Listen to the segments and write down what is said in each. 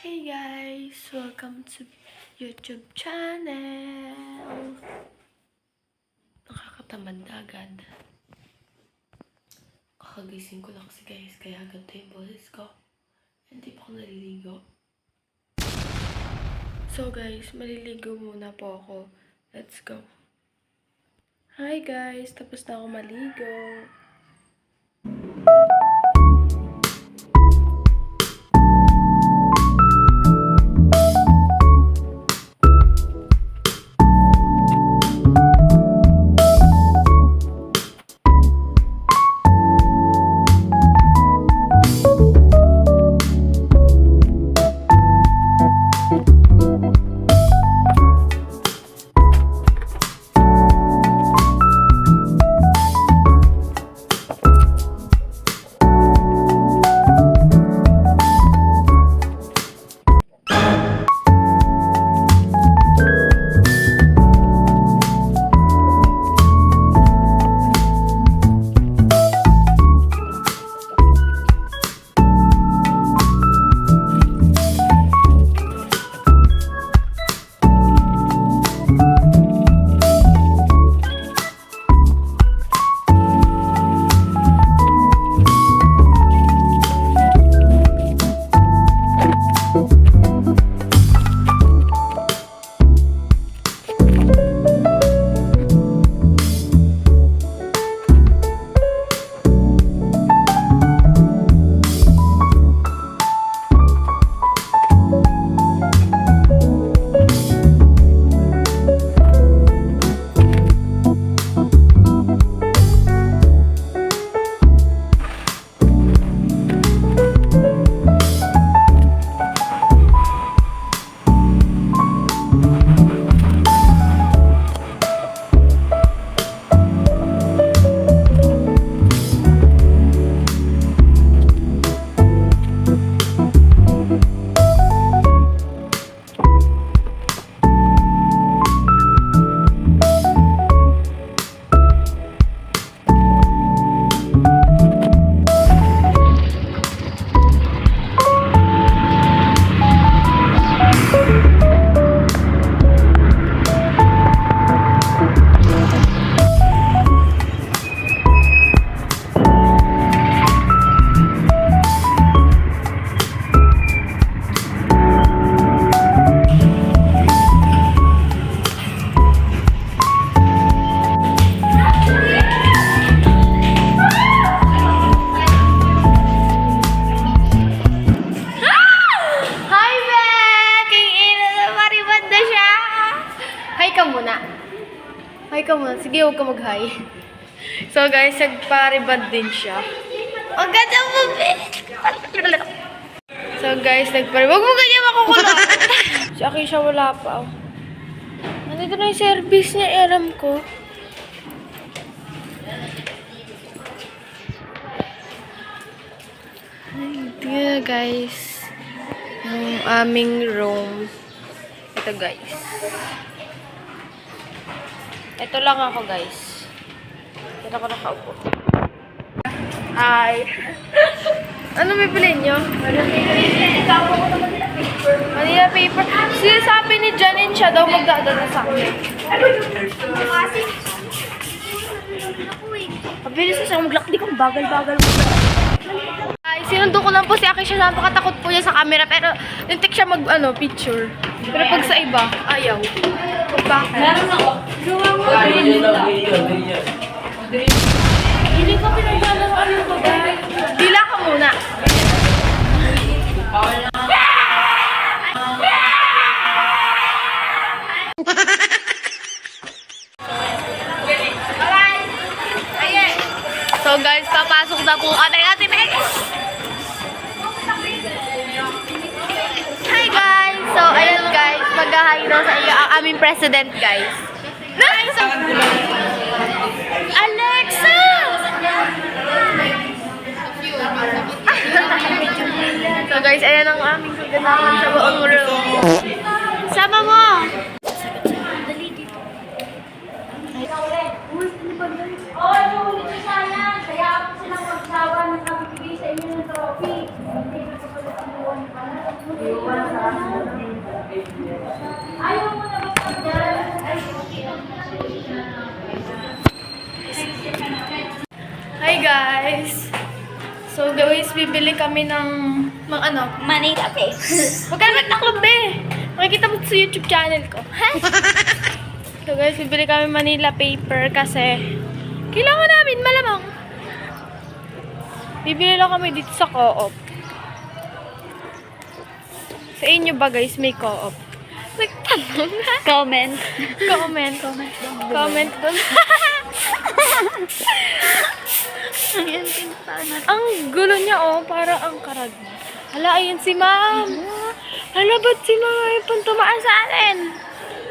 Hey guys! Welcome to YouTube channel! Nakakatamad agad. Kakagising ko lang kasi guys, kaya ganito yung boses ko. Hindi pa ako naliligo. So guys, maliligo muna po ako. Let's go! Hi guys! Tapos na ako maligo. Hi ka muna. Sige, huwag ka mag-hi. So guys, nagpa-reband din siya. Ang ganda mo, So guys, nagpa-reband. Huwag mo ganyan makukulong. Si Akisha wala pa. Nandito na yung service niya, alam ko. Ito guys. Yung aming room. Ito guys. Ito lang ako, guys. Dito ako nakaupo. Hi! Ano bibilin nyo? Manila paper. Sabi ni Janine siya daw magdadala sa akin. Pabilis na siya mag-lock. Di kang bagal-bagal mo. Ay, sinundo ko lang po si Akisha. Napakatakot po niya sa camera. Pero, nintik siya picture. Pero pag sa iba, ayaw. Bakit? Meron ako. Hindi ko pinagdalaman yung babae. Dila ka muna. So guys, papasok na po kami. Ate Meg! Hi guys! So ayun guys, mag-hi daw sa iyo ang aming president guys. Alexa! So guys, ayan ang aming kaganapan sa buong room. Sama mo! Dali dito. Oh, yung ulit siya yan. Kaya ako silang magsawa ng nabibigay sa inyo ng trophy. Hindi na kapag ang buwan pa na. Hi guys! So guys, bibili kami ng mga ano? Manila Face. Huwag ka naman naklog, be! Makikita mo sa YouTube channel ko. So guys, bibili kami Manila paper kasi kailangan namin, malamang. Bibili lang kami dito sa co-op. Sa inyo ba guys, may co-op? Nagtanong na. Comment. Comment doon. Ayan, pintaan Ang gulo niya, oh. Parang ang karag. Hala, ayun si ma'am. Hala, ba't si ma'am ay puntumaan sa atin?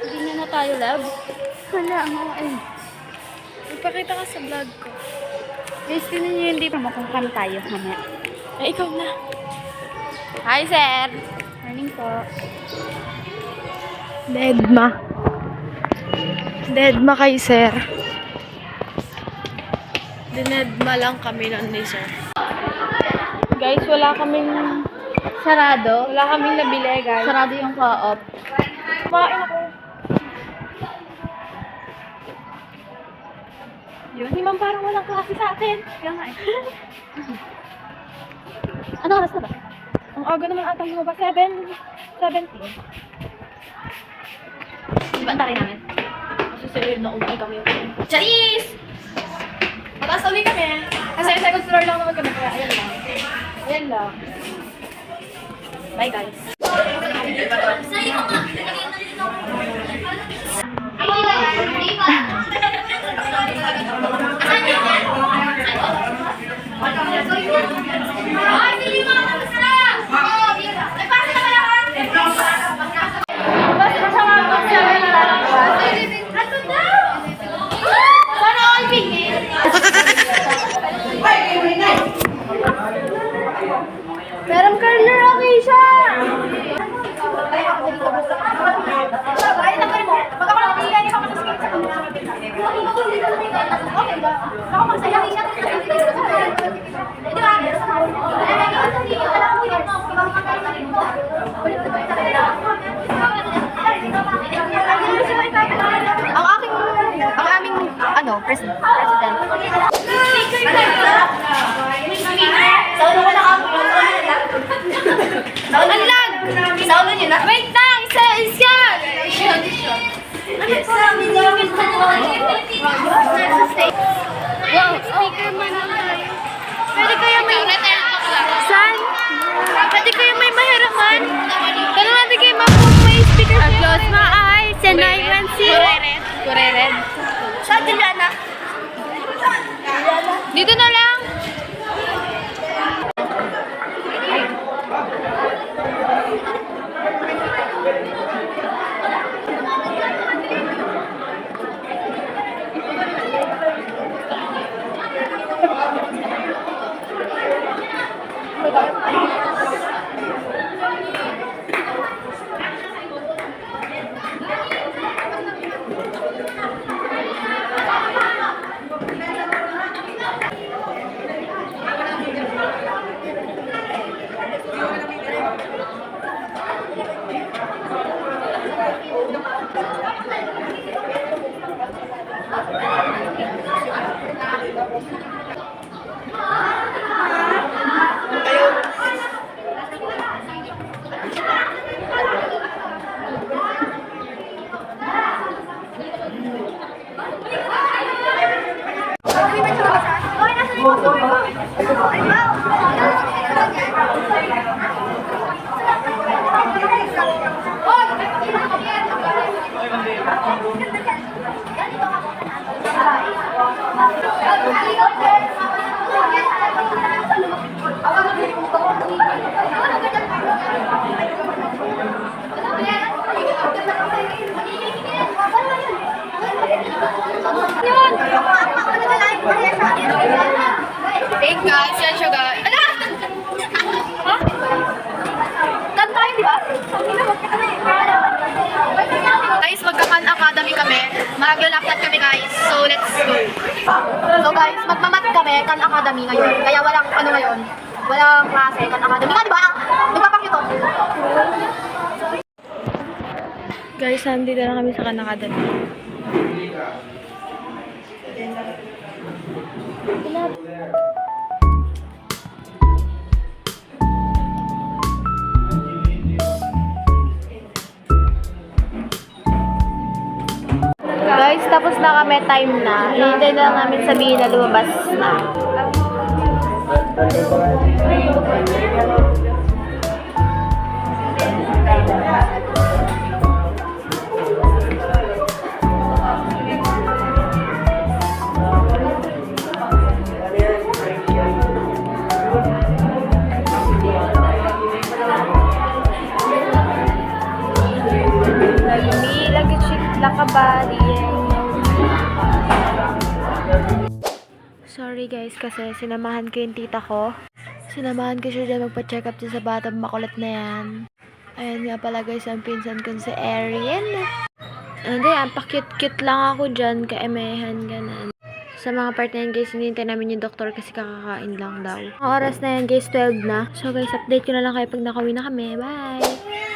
Hindi niya na tayo, love. Wala nga eh. Ipakita ka sa vlog ko. Guys, tinan niyo hindi pa makungkan tayo. Mamaya. Ay, ikaw na. Hi, sir. Morning po. Deadma kay sir. Dinedma lang kami nun ni sir. Guys, wala kaming Sarado. wala kaming nabili, guys. Sarado yung co-op. Kumain ako. Yun. Si ma'am parang walang klase sa atin. Kaya nga eh. Ano oras na ba? Ang aga naman atang mo ba? 7:17. Di ba ang tayo namin? Kasi sir, nauwi kami. Charis! Mataas uwi kami. Kasi second floor lang naman kami. Kaya ayan lang. Ayan lang. Bye guys. Meron corner, okay siya! Ang aming, president. Ang lag! Saulo niyo na? Wait lang! Isa! Wow, speaker man na tayo. Pwede kayo may... San? Pwede kayo may mahiraman? Tanong natin kayo may speaker. I close my eyes and I can see. Kureren. Saan Juliana? Dito na lang. Hey guys, yan siya guys. Ala! Ha? Kanta yun, di ba? Guys, magka-Khan Academy kami. Mag-laptop kami guys. So, let's go. So guys, magmamat kami, Khan Academy ngayon. Kaya walang ano ngayon. Walang klase, Khan Academy. Nga, di ba? Nagpapakito. Guys, nandito na kami sa Kanakadan. Guys, tapos na kami, time na. Hinintay na lang namin sabihin na lumabas na. Sorry guys, kasi sinamahan ko yung tita ko. Sinamahan ko siya dyan magpa-check up dyan sa batang makulit na yan. Ayan nga pala guys, ang pinsan ko si Erin. Hindi, ang pa-cute-cute lang ako dyan, ka-emehan, ganan. Sa mga part na yan guys, hinihintay namin yung doktor kasi kakakain lang daw. Ang oras na yan guys, 12 na. So guys, update ko na lang kayo pag nakauwi na kami. Bye!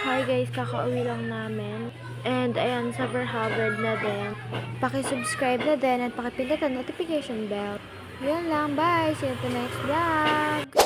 Hi guys, kakauwi lang namin. And ayan, super haggard na din. Paki-subscribe na din at pakipindot ang notification bell. Yun lang, bye! See you at the next vlog!